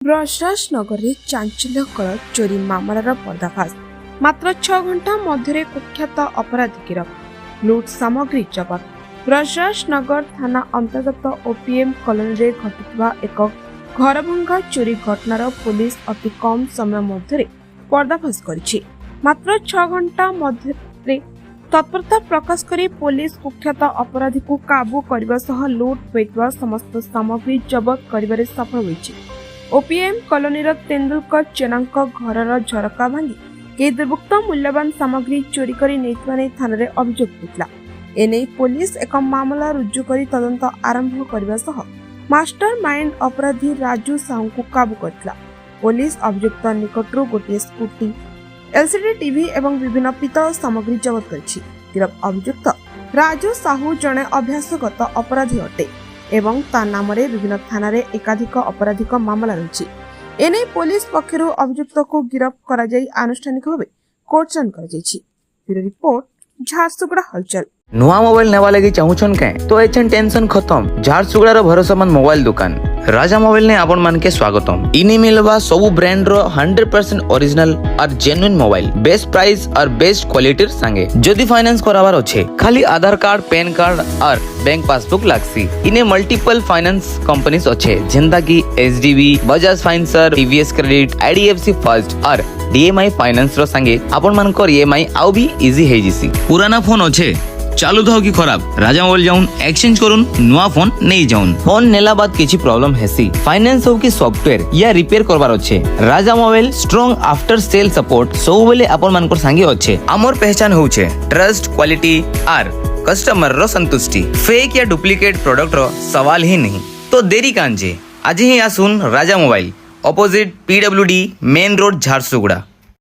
ब्रजराज नगर में चांचल्यकर चोरी मामलार पर्दाफाश। मात्र 6 घंटा मध्य कुख्यात अपराधी गिरफ। लुट सामग्री जबत। ब्रजराज नगर थाना अंतर्गत ओपीएम कॉलोनी रे घटिथिबा एक घरभंगा चोरी घटनार पुलिस अति कम समय मध्य पर्दाफाश करिछि। मात्र 6 घंटा मध्य तत्परता प्रकाश करी पुलिस कुख्यात अपराधी को काबू करबा सह लुट होइतबा समस्त सामग्री जबत करिबारे सफल होइछि। ओपीएम कॉलोनी तेंदुलकर चेनांक घरर झरका भांगी के दुर्वृत्त मूल्यवान सामग्री चोरी करी नेइतबा नै थाना अभियोग होइतला। एने पुलिस एक मामला रुजु करी तदंत आरंभ करबा सह मास्टर माइंड अपराधी राजू साहू को काबू करथिला। पुलिस अभियुक्त निकटरू गोटे स्कूटी, एलसीडी टीवी एवं विभिन्न पितल सामग्री जबत करिछि। गिरफ अभियुक्त राजू साहू जणे अभ्यासगत अपराधी अटे एवं ता नाम विभिन्न थाना एकाधिक आपराधिक मामला रही। एने पुलिस पक्षरु अभियुक्त को गिरफ करा जाई आनुष्ठानिक भावे कोर्ट चालान करा जायछि। ब्यूरो रिपोर्ट, झारसुगुड़ा हलचल। नुआ मोबाइल नेवा लगी चाहूछन के तो एचन टेंशन खत्म। झारसुगुड़ा रो भरोसामंद मोबाइल दुकान राजा मोबाइल ने आपण मान के स्वागतम। इने मिलवा सब ब्रांड रो 100% ओरिजिनल और जेन्युइन मोबाइल, बेस्ट प्राइस और बेस्ट क्वालिटी संगे। जदि फाइनेंस कराबार अच्छे खाली आधार कार्ड, पैन कार्ड और बैंक पासबुक लागसी। इने मल्टीपल फाइनेंस कंपनीज अच्छे जेंदा की HDB, Bajaj financer, TVS Credit, IDFC First और डीएमआई फाइनेंस रो संगे आपण मान को ईएमआई आउ भी इजी हे जिसी। पुराना फोन अच्छे चालू था कि खराब, राजा मोबाइल जाऊन एक्सचेंज करूँ, नुआ फोन नहीं जाऊन। फोन नेला बाद किसी प्रॉब्लम हेसी, फाइनेंस हो कि सॉफ्टवेयर या रिपेयर करबार अच्छे, Raja mobile strong after sale support सब बेले आपण मानकर संगे अच्छे। आमर पहचान होउछे ट्रस्ट, क्वालिटी और कस्टमर रो संतुष्टि। फेक या डुप्लीकेट प्रोडक्ट रो सवाल ही नहीं। तो देरी कांजे आज ही आसुन Raja mobile, opposite PWD main road, Jharsuguda.